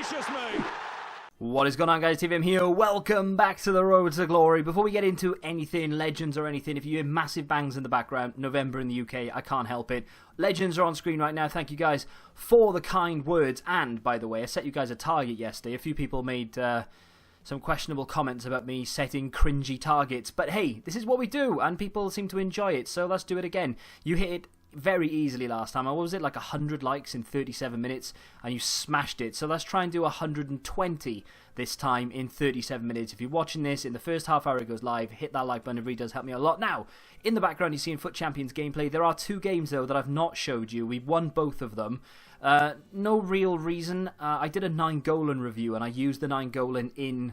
gracious me! What is going on, guys? TVM here. Welcome back to the Road to Glory. Before we get into anything, Legends or anything, if you hear massive bangs in the background, November in the UK, I can't help it. Legends are on screen right now. Thank you guys for the kind words. And, by the way, I set you guys a target yesterday. A few people made some questionable comments about me setting cringy targets. But hey, this is what we do, and people seem to enjoy it, so let's do it again. You hit it very easily last time. What was it, like 100 likes in 37 minutes, and you smashed it. So let's try and do 120 this time in 37 minutes. If you're watching this in the first half hour it goes live, hit that like button. It really does help me a lot. Now, in the background you're seeing Foot Champions gameplay. There are two games though that I've not showed you. We've won both of them. No real reason. I did a 9-goal review, and I used the 9-goal in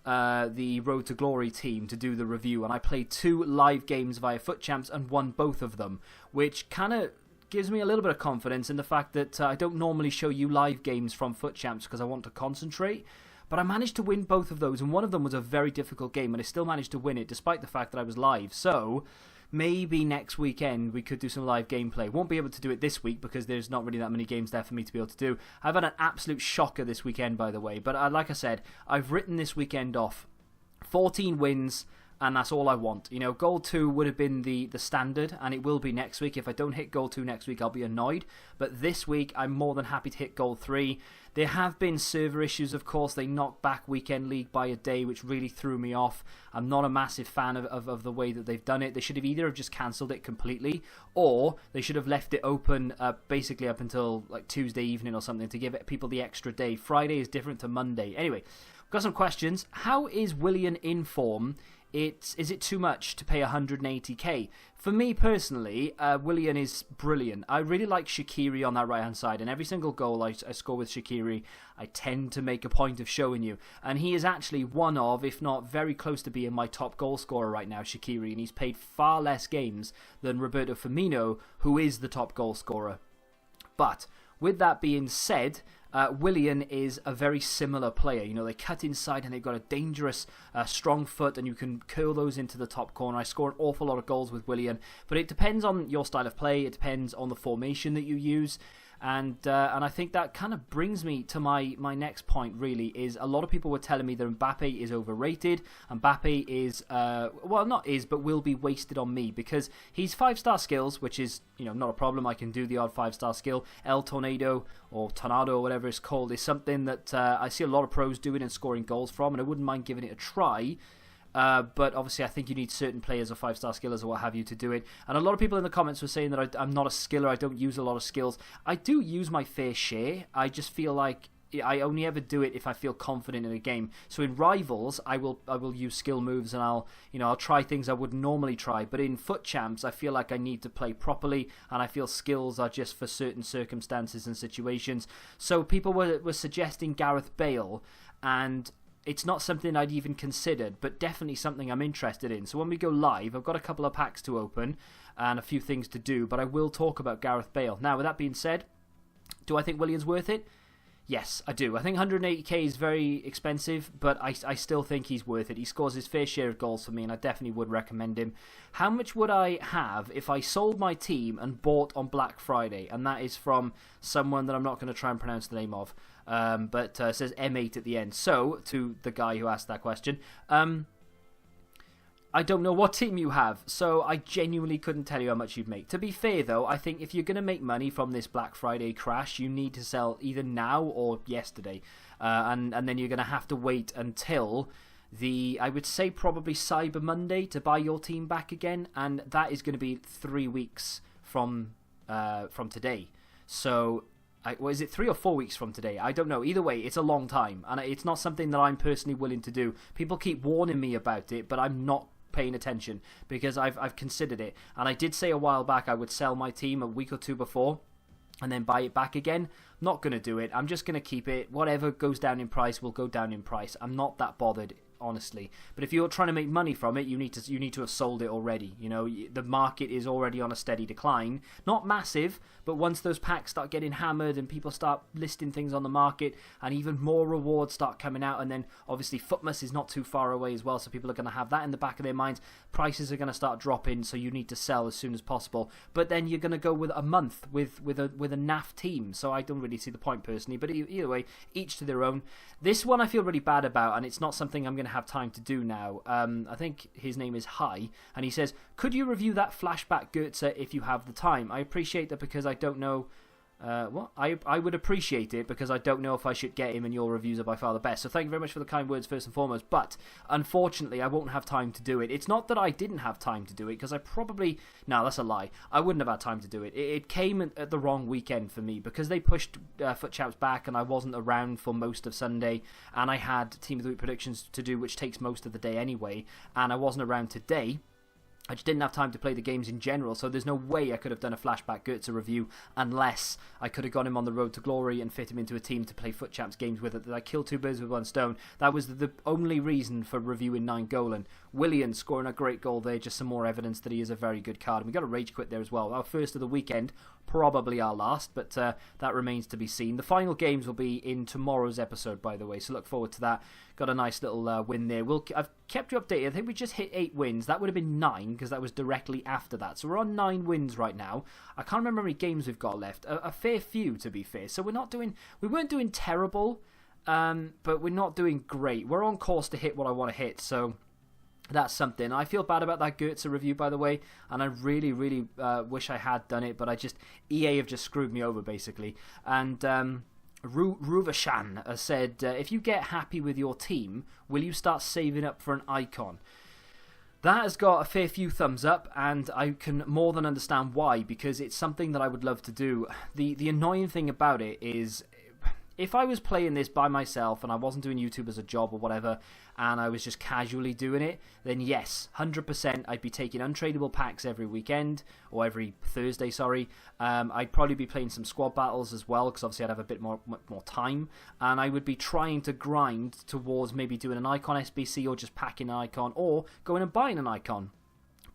the Road to Glory team to do the review, and I played 2 live games via Foot Champs and won both of them, which kind of gives me a little bit of confidence in the fact that I don't normally show you live games from Foot Champs because I want to concentrate, but I managed to win both of those, and one of them was a very difficult game, and I still managed to win it despite the fact that I was live. So maybe next weekend we could do some live gameplay. Won't be able to do it this week because there's not really that many games there for me to be able to do. I've had an absolute shocker this weekend, by the way. But like I said, I've written this weekend off. 14 wins, and that's all I want. You know, goal 2 would have been the standard, and it will be next week. If I don't hit goal 2 next week, I'll be annoyed. But this week, I'm more than happy to hit goal 3. There have been server issues, of course. They knocked back Weekend League by a day, which really threw me off. I'm not a massive fan of the way that they've done it. They should have either have just cancelled it completely, or they should have left it open basically up until like Tuesday evening or something to give people the extra day. Friday is different to Monday. Anyway, we've got some questions. How is Willian in form? Is it too much to pay 180k? For me personally, Willian is brilliant. I really like Shaqiri on that right hand side, and every single goal I score with Shaqiri, I tend to make a point of showing you. And he is actually one of, if not very close to being, my top goal scorer right now, Shaqiri, and he's played far less games than Roberto Firmino, who is the top goal scorer. But with that being said, Willian is a very similar player. You know, they cut inside and they've got a dangerous, strong foot, and you can curl those into the top corner. I score an awful lot of goals with Willian, but it depends on your style of play. It depends on the formation that you use. And I think that kind of brings me to my next point, really, is a lot of people were telling me that Mbappe is overrated. Mbappe is, well, not is, but will be wasted on me because he's 5-star skills, which is, you know, not a problem. I can do the odd 5-star skill. El Tornado or Tornado or whatever it's called is something that I see a lot of pros doing and scoring goals from, and I wouldn't mind giving it a try. But obviously I think you need certain players or 5-star skillers or what have you to do it. And a lot of people in the comments were saying that I'm not a skiller, I don't use a lot of skills. I do use my fair share. I just feel like I only ever do it if I feel confident in a game. So in Rivals, I will use skill moves, and I'll try things I wouldn't normally try. But in Foot Champs, I feel like I need to play properly, and I feel skills are just for certain circumstances and situations. So people were suggesting Gareth Bale, and it's not something I'd even considered, but definitely something I'm interested in. So when we go live, I've got a couple of packs to open and a few things to do, but I will talk about Gareth Bale. Now, with that being said, do I think Willian's worth it? Yes, I do. I think 180k is very expensive, but I still think he's worth it. He scores his fair share of goals for me, and I definitely would recommend him. How much would I have if I sold my team and bought on Black Friday? And that is from someone that I'm not going to try and pronounce the name of, but it says M8 at the end. So, to the guy who asked that question, I don't know what team you have, so I genuinely couldn't tell you how much you'd make. To be fair, though, I think if you're going to make money from this Black Friday crash, you need to sell either now or yesterday. And then you're going to have to wait until I would say probably Cyber Monday to buy your team back again, and that is going to be 3 weeks from today. So, is it 3 or 4 weeks from today? I don't know. Either way, it's a long time, and it's not something that I'm personally willing to do. People keep warning me about it, but I'm not paying attention because I've considered it, and I did say a while back I would sell my team a week or two before and then buy it back again. Not going to do it. I'm just going to keep it. Whatever goes down in price will go down in price. I'm not that bothered honestly. But if you're trying to make money from it, you need to have sold it already. You know, the market is already on a steady decline. Not massive, but once those packs start getting hammered and people start listing things on the market and even more rewards start coming out, and then obviously Footmas is not too far away as well, so people are going to have that in the back of their minds. Prices are going to start dropping, so you need to sell as soon as possible. But then you're going to go with a month with a naff team, so I don't really see the point personally. But either way, each to their own. This one I feel really bad about, and it's not something I'm going to have time to do now. I think his name is Hi, and he says, could you review that flashback Goetze if you have the time? I appreciate that because I don't know. I would appreciate it because I don't know if I should get him, and your reviews are by far the best. So thank you very much for the kind words first and foremost, but unfortunately I won't have time to do it. It's not that I didn't have time to do it, because I probably... No, that's a lie. I wouldn't have had time to do it. It came at the wrong weekend for me because they pushed Foot Champs back and I wasn't around for most of Sunday, and I had Team of the Week predictions to do, which takes most of the day anyway, and I wasn't around today. I just didn't have time to play the games in general, so there's no way I could have done a flashback Goetze review unless I could have got him on the road to glory and fit him into a team to play Foot Champs games with it. That I killed two birds with one stone. That was the only reason for reviewing 9-Golan. Willian scoring a great goal there, just some more evidence that he is a very good card. And we got a rage quit there as well. Our first of the weekend, probably our last, but that remains to be seen. The final games will be in tomorrow's episode, by the way, so look forward to that. Got a nice little win there. I've kept you updated. I think we just hit 8 wins. That would have been 9 because that was directly after that. So we're on 9 wins right now. I can't remember how many games we've got left. A fair few, to be fair. So we weren't doing terrible, but we're not doing great. We're on course to hit what I want to hit. So that's something. I feel bad about that Goetze review, by the way, and I really, really wish I had done it, but EA have just screwed me over, basically. And Ruvashan said, if you get happy with your team, will you start saving up for an icon? That has got a fair few thumbs up, and I can more than understand why, because it's something that I would love to do. The annoying thing about it is, if I was playing this by myself and I wasn't doing YouTube as a job or whatever, and I was just casually doing it, then yes, 100% I'd be taking untradeable packs every weekend, or every Thursday, sorry. I'd probably be playing some squad battles as well, because obviously I'd have a bit more time, and I would be trying to grind towards maybe doing an icon SBC, or just packing an icon, or going and buying an icon.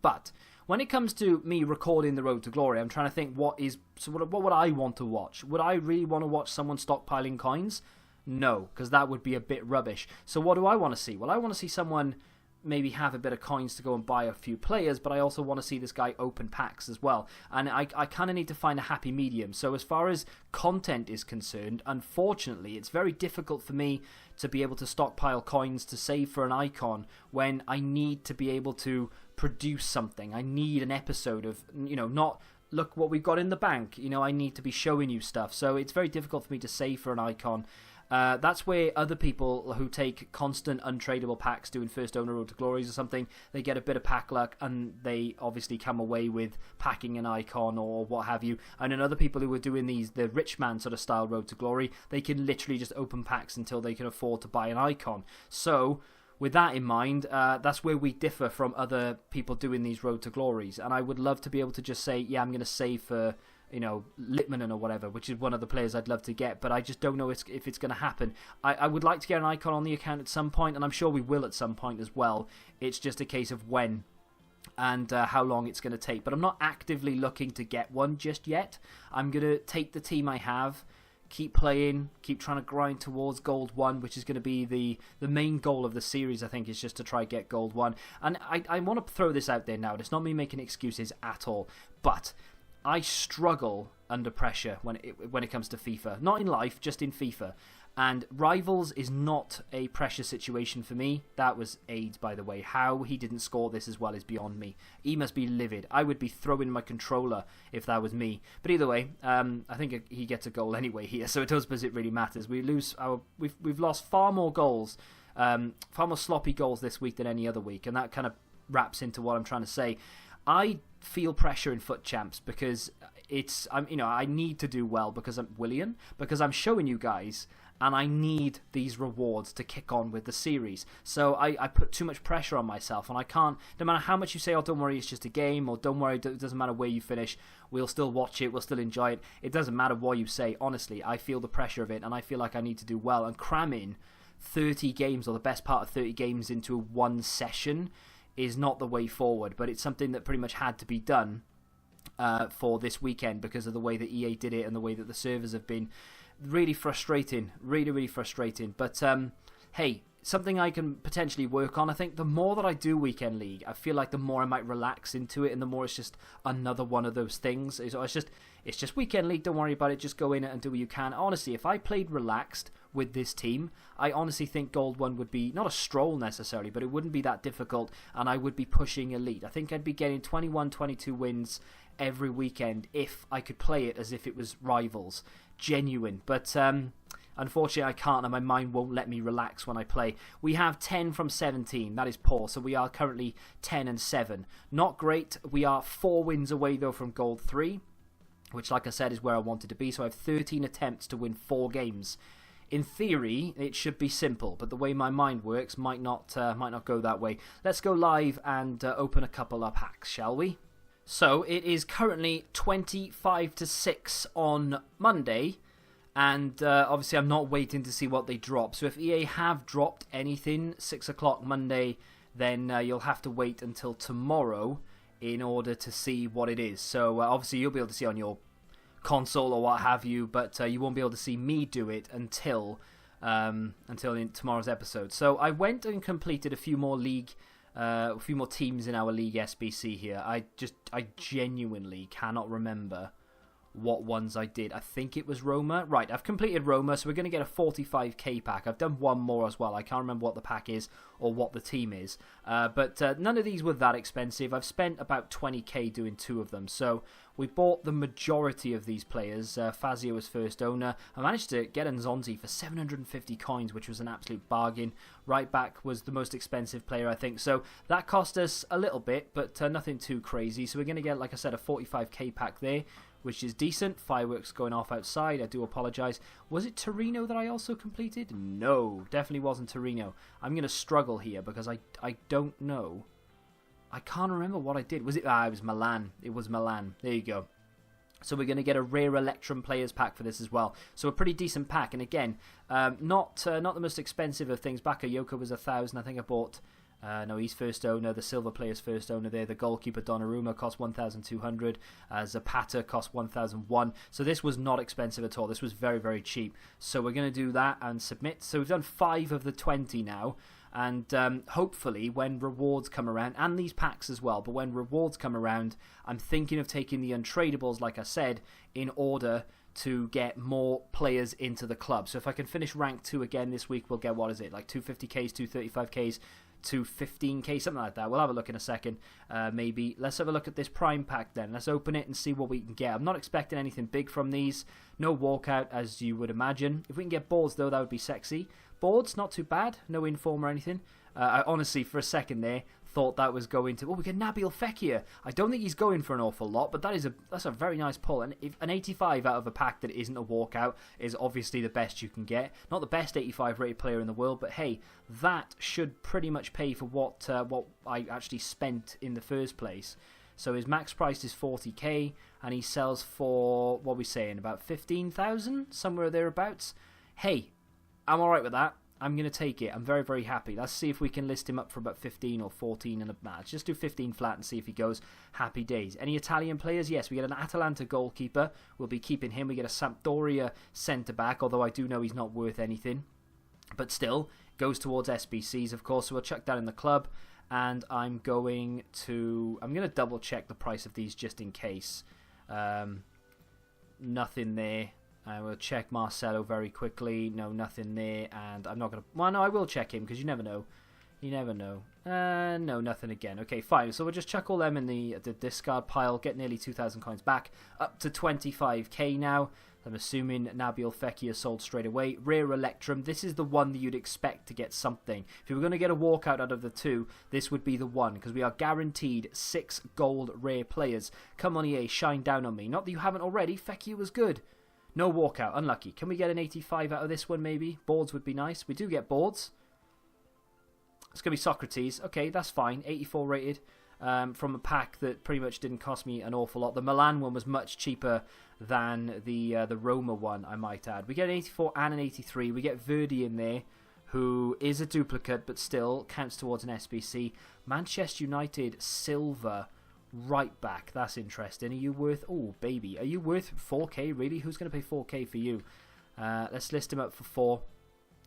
But when it comes to me recording the Road to Glory, I'm trying to think what would I want to watch? Would I really want to watch someone stockpiling coins? No, because that would be a bit rubbish. So what do I want to see? Well, I want to see someone maybe have a bit of coins to go and buy a few players, but I also want to see this guy open packs as well. And I kind of need to find a happy medium. So as far as content is concerned, unfortunately, it's very difficult for me to be able to stockpile coins to save for an icon when I need to be able to produce something. I need an episode of, not look what we've got in the bank. I need to be showing you stuff. So it's very difficult for me to save for an icon. That's where other people who take constant untradeable packs doing first owner Road to Glories or something, they get a bit of pack luck and they obviously come away with packing an icon or what have you. And then other people who are doing the rich man sort of style Road to Glory, they can literally just open packs until they can afford to buy an icon. So with that in mind, that's where we differ from other people doing these Road to Glories. And I would love to be able to just say, yeah, I'm going to save for Litmanen or whatever, which is one of the players I'd love to get, but I just don't know if it's going to happen. I would like to get an icon on the account at some point, and I'm sure we will at some point as well. It's just a case of when and how long it's going to take. But I'm not actively looking to get one just yet. I'm going to take the team I have, keep playing, keep trying to grind towards Gold 1, which is going to be the main goal of the series, I think, is just to try get Gold 1. And I want to throw this out there now. It's not me making excuses at all, but I struggle under pressure when it comes to FIFA. Not in life, just in FIFA. And Rivals is not a pressure situation for me. That was AIDS, by the way. How he didn't score this as well is beyond me. He must be livid. I would be throwing my controller if that was me. But either way, I think he gets a goal anyway here, so it does, because it really matters. We've lost far more goals, far more sloppy goals this week than any other week, and that kind of wraps into what I'm trying to say. I feel pressure in Foot Champs because I need to do well because I'm Willian, because I'm showing you guys, and I need these rewards to kick on with the series. So I put too much pressure on myself, and I can't, no matter how much you say, oh, don't worry, it's just a game, or don't worry, it doesn't matter where you finish, we'll still watch it, we'll still enjoy it. It doesn't matter what you say. Honestly, I feel the pressure of it, and I feel like I need to do well, and cramming 30 games or the best part of 30 games into one session is not the way forward, but it's something that pretty much had to be done for this weekend because of the way that EA did it and the way that the servers have been. Really frustrating, really frustrating. But hey, something I can potentially work on. I think the more that I do Weekend League, I feel like the more I might relax into it, and the more it's just another one of those things. It's just Weekend League, don't worry about it, just go in and do what you can. Honestly, if I played relaxed with this team, I honestly think Gold 1 would be, not a stroll necessarily, but it wouldn't be that difficult, and I would be pushing Elite. I think I'd be getting 21, 22 wins every weekend if I could play it as if it was Rivals. Genuine. But unfortunately I can't, and my mind won't let me relax when I play. We have 10 from 17. That is poor. So we are currently 10 and 7. Not great. We are 4 wins away though from Gold 3, which like I said is where I wanted to be. So I have 13 attempts to win 4 games. In theory, it should be simple, but the way my mind works might not go that way. Let's go live and open a couple of packs, shall we? So it is currently 25-6 on Monday, and obviously I'm not waiting to see what they drop. So if EA have dropped anything 6 o'clock Monday, then you'll have to wait until tomorrow in order to see what it is. So obviously you'll be able to see on your console or what have you, but you won't be able to see me do it until in tomorrow's episode. So I went and completed a few more teams in our League SBC here. I genuinely cannot remember what ones I did. I think it was Roma. Right, I've completed Roma, so we're going to get a 45k pack. I've done one more as well. I can't remember what the pack is or what the team is. But none of these were that expensive. I've spent about 20k doing 2 of them. So we bought the majority of these players. Fazio was first owner. I managed to get Nzonzi for 750 coins, which was an absolute bargain. Right back was the most expensive player, I think. So that cost us a little bit, but nothing too crazy. So we're going to get, like I said, a 45k pack there, which is decent. Fireworks going off outside. I do apologise. Was it Torino that I also completed? No, definitely wasn't Torino. I'm going to struggle here because I don't know. I can't remember what I did. Was it? It was Milan. It was Milan. There you go. So we're going to get a rare Electrum players pack for this as well. So a pretty decent pack. And again, not the most expensive of things. Bakayoko was 1,000. I think I bought... no, he's first owner. The silver player's first owner there. The goalkeeper Donnarumma cost 1,200. Zapata cost 1,001. So this was not expensive at all. This was very, very cheap. So we're going to do that and submit. So we've done 5 of the 20 now. And hopefully when rewards come around, and these packs as well, but when rewards come around, I'm thinking of taking the untradables, like I said, in order to get more players into the club. So if I can finish rank 2 again this week, we'll get, what is it, like 250Ks, 235Ks, 215k, something like that. We'll have a look in a second, maybe. Let's have a look at this prime pack then. Let's open it and see what we can get. I'm not expecting anything big from these. No walkout, as you would imagine. If we can get boards, though, that would be sexy. Boards, not too bad. No inform or anything. I honestly, for a second there, thought that was going to... Oh, we get Nabil Fekir. I don't think he's going for an awful lot, but that's a very nice pull. And if an 85 out of a pack that isn't a walkout is obviously the best you can get. Not the best 85 rated player in the world, but hey, that should pretty much pay for what I actually spent in the first place. So his max price is 40k, and he sells for, what are we saying, about 15,000? Somewhere thereabouts. Hey, I'm alright with that. I'm going to take it. I'm very, very happy. Let's see if we can list him up for about 15 or 14 and a match. Just do 15 flat and see if he goes. Happy days. Any Italian players? Yes, we get an Atalanta goalkeeper. We'll be keeping him. We get a Sampdoria centre-back, although I do know he's not worth anything. But still, goes towards SBCs, of course, so we'll chuck that in the club. And I'm going to double check the price of these just in case. Nothing there. I will check Marcelo very quickly. No, nothing there. And I'm not going to... Well, no, I will check him because you never know. You never know. No, nothing again. Okay, fine. So we'll just chuck all them in the discard pile. Get nearly 2,000 coins back. Up to 25k now. I'm assuming Nabil Fekir sold straight away. Rare Electrum. This is the one that you'd expect to get something. If you were going to get a walkout out of the 2, this would be the one. Because we are guaranteed 6 gold rare players. Come on, EA. Shine down on me. Not that you haven't already. Fekir was good. No walkout, unlucky. Can we get an 85 out of this one maybe? Boards would be nice. We do get boards. It's going to be Socrates. Okay, that's fine. 84 rated from a pack that pretty much didn't cost me an awful lot. The Milan one was much cheaper than the Roma one, I might add. We get an 84 and an 83. We get Verdi in there, who is a duplicate but still counts towards an SBC. Manchester United silver right back. That's interesting. Are you worth... Oh, baby. Are you worth 4k, really? Who's going to pay 4k for you? Let's list him up for 4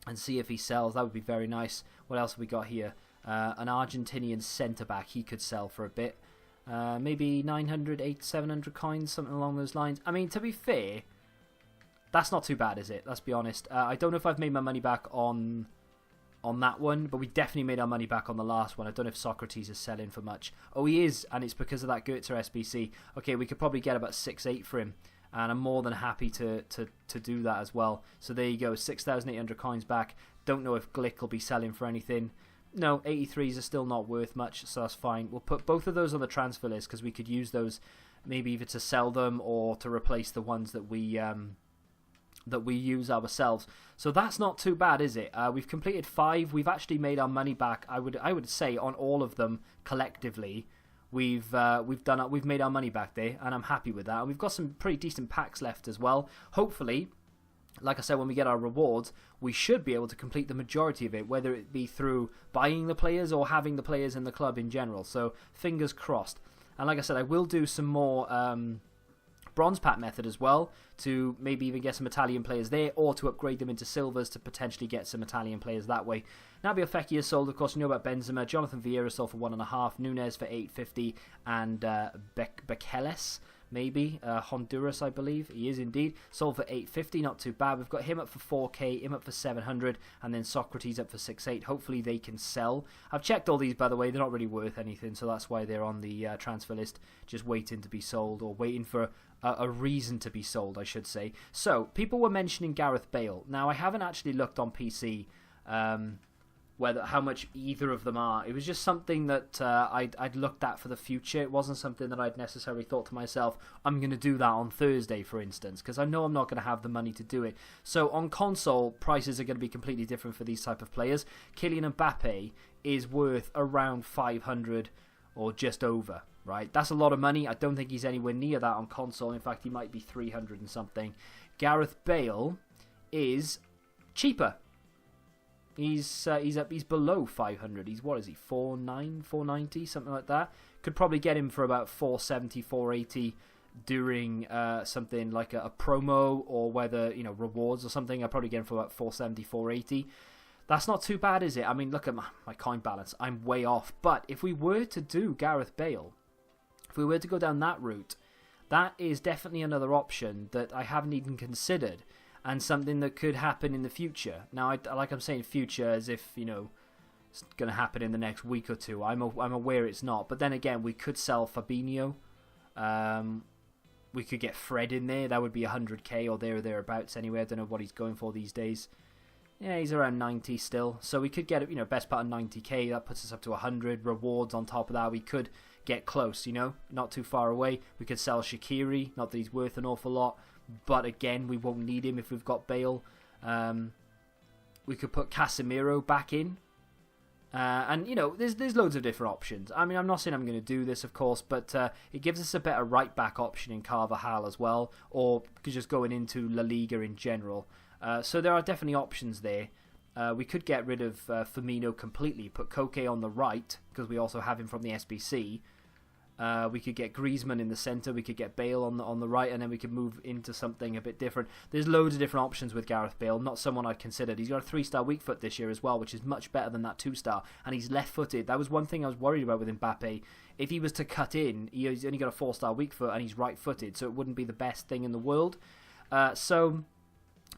and see if he sells. That would be very nice. What else have we got here? An Argentinian centre-back. He could sell for a bit. Maybe 900, 800, 700 coins, something along those lines. I mean, to be fair, that's not too bad, is it? Let's be honest. I don't know if I've made my money back on that one, but we definitely made our money back on the last one. I don't know if Socrates is selling for much. Oh, he is, and it's because of that Goetzer SBC. Okay, we could probably get about 6-8 for him, and I'm more than happy to do that as well. So there you go, 6,800 coins back. Don't know if Glick will be selling for anything. No, 83s are still not worth much, so that's fine. We'll put both of those on the transfer list because we could use those maybe either to sell them or to replace the ones that we use ourselves. So that's not too bad, is it? We've completed 5. We've actually made our money back. I would say on all of them collectively, we've made our money back there, and I'm happy with that. And we've got some pretty decent packs left as well. Hopefully, like I said, when we get our rewards, we should be able to complete the majority of it, whether it be through buying the players or having the players in the club in general. So fingers crossed. And like I said, I will do some more bronze pack method as well to maybe even get some Italian players there, or to upgrade them into silvers to potentially get some Italian players that way. Nabil Fekir is sold, of course. You know about Benzema. Jonathan Vieira sold for 1.5, Nunez for 850, and Bekeles, maybe Honduras, I believe he is indeed, sold for 850. Not too bad. We've got him up for 4k, him up for 700, and then Socrates up for 6.8. Hopefully they can sell. I've checked all these, by the way. They're not really worth anything, so that's why they're on the transfer list, just waiting to be sold, or waiting for a reason to be sold, I should say. So people were mentioning Gareth Bale. Now I haven't actually looked on PC how much either of them are. It was just something that I'd looked at for the future. It wasn't something that I'd necessarily thought to myself, I'm going to do that on Thursday, for instance, because I know I'm not going to have the money to do it. So on console, prices are going to be completely different for these type of players. Kylian Mbappe is worth around 500 or just over, right? That's a lot of money. I don't think he's anywhere near that on console. In fact, he might be 300 and something. Gareth Bale is cheaper. He's below 500. He's, what is he, 4.9, 490, something like that. Could probably get him for about 470, 480 during something like a promo, or whether, you know, rewards or something. I'd probably get him for about 470, 480. That's not too bad, is it? I mean, look at my coin balance. I'm way off. But if we were to do Gareth Bale, if we were to go down that route, that is definitely another option that I haven't even considered, and something that could happen in the future. Now, like I'm saying future as if, you know, it's going to happen in the next week or two. I'm aware it's not. But then again, we could sell Fabinho. We could get Fred in there. That would be 100k or thereabouts anyway. I don't know what he's going for these days. Yeah, he's around 90 still. So we could get, you know, best part of 90k. That puts us up to 100. Rewards on top of that. We could get close, you know, not too far away. We could sell Shaqiri. Not that he's worth an awful lot, but again, we won't need him if we've got Bale. We could put Casemiro back in. And, you know, there's loads of different options. I mean, I'm not saying I'm going to do this, of course, but it gives us a better right-back option in Carvajal as well, or just going into La Liga in general. So there are definitely options there. We could get rid of Firmino completely, put Koke on the right, because we also have him from the SBC. We could get Griezmann in the centre, we could get Bale on the right, and then we could move into something a bit different. There's loads of different options with Gareth Bale, not someone I'd considered. He's got a 3-star weak foot this year as well, which is much better than that 2-star, and he's left-footed. That was one thing I was worried about with Mbappe. If he was to cut in, he's only got a 4-star weak foot, and he's right-footed, so it wouldn't be the best thing in the world. So,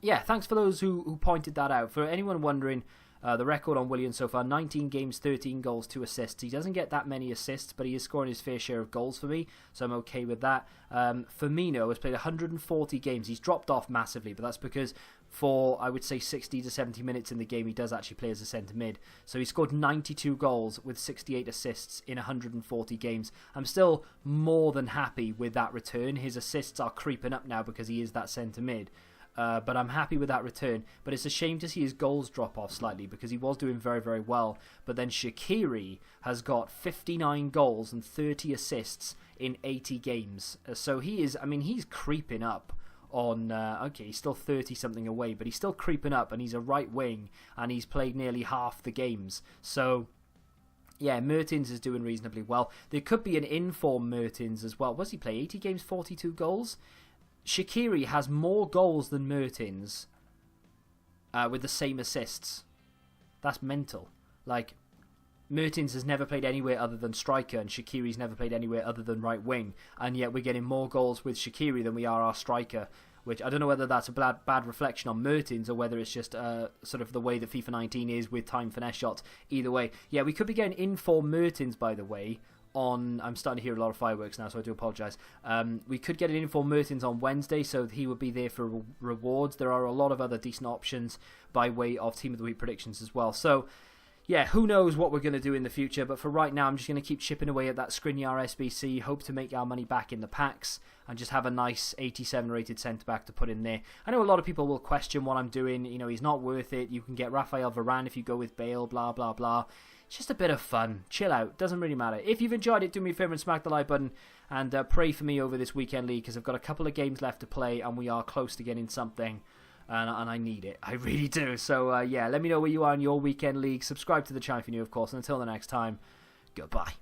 yeah, thanks for those who pointed that out. For anyone wondering, the record on Willian so far, 19 games, 13 goals, 2 assists. He doesn't get that many assists, but he is scoring his fair share of goals for me, so I'm okay with that. Firmino has played 140 games. He's dropped off massively, but that's because for, I would say, 60 to 70 minutes in the game, he does actually play as a centre mid. So he scored 92 goals with 68 assists in 140 games. I'm still more than happy with that return. His assists are creeping up now because he is that centre mid. But I'm happy with that return. But it's a shame to see his goals drop off slightly because he was doing very, very well. But then Shaqiri has got 59 goals and 30 assists in 80 games. So he is, I mean, he's creeping up on, okay, he's still 30-something away, but he's still creeping up, and he's a right wing, and he's played nearly half the games. So, yeah, Mertens is doing reasonably well. There could be an in-form Mertens as well. What's he play? 80 games, 42 goals? Shaqiri has more goals than Mertens with the same assists. That's mental. Like, Mertens has never played anywhere other than striker, and Shaqiri's never played anywhere other than right wing, and yet we're getting more goals with Shaqiri than we are our striker, which I don't know whether that's a bad reflection on Mertens or whether it's just sort of the way that FIFA 19 is with time finesse shots. Either way, yeah, we could be getting in-form Mertens, by the way, on... I'm starting to hear a lot of fireworks now, so I do apologise. We could get an in-form Mertens on Wednesday, so he would be there for rewards. There are a lot of other decent options by way of Team of the Week predictions as well. So, yeah, who knows what we're going to do in the future, but for right now, I'm just going to keep chipping away at that Skriniar SBC, hope to make our money back in the packs, and just have a nice 87 rated centre-back to put in there. I know a lot of people will question what I'm doing, you know, he's not worth it, you can get Rafael Varane if you go with Bale, blah, blah, blah. It's just a bit of fun, chill out, doesn't really matter. If you've enjoyed it, do me a favour and smack the like button, and pray for me over this weekend league, because I've got a couple of games left to play, and we are close to getting something. And I need it. I really do. So, yeah, let me know where you are in your weekend league. Subscribe to the channel if you're new, of course. And until the next time, goodbye.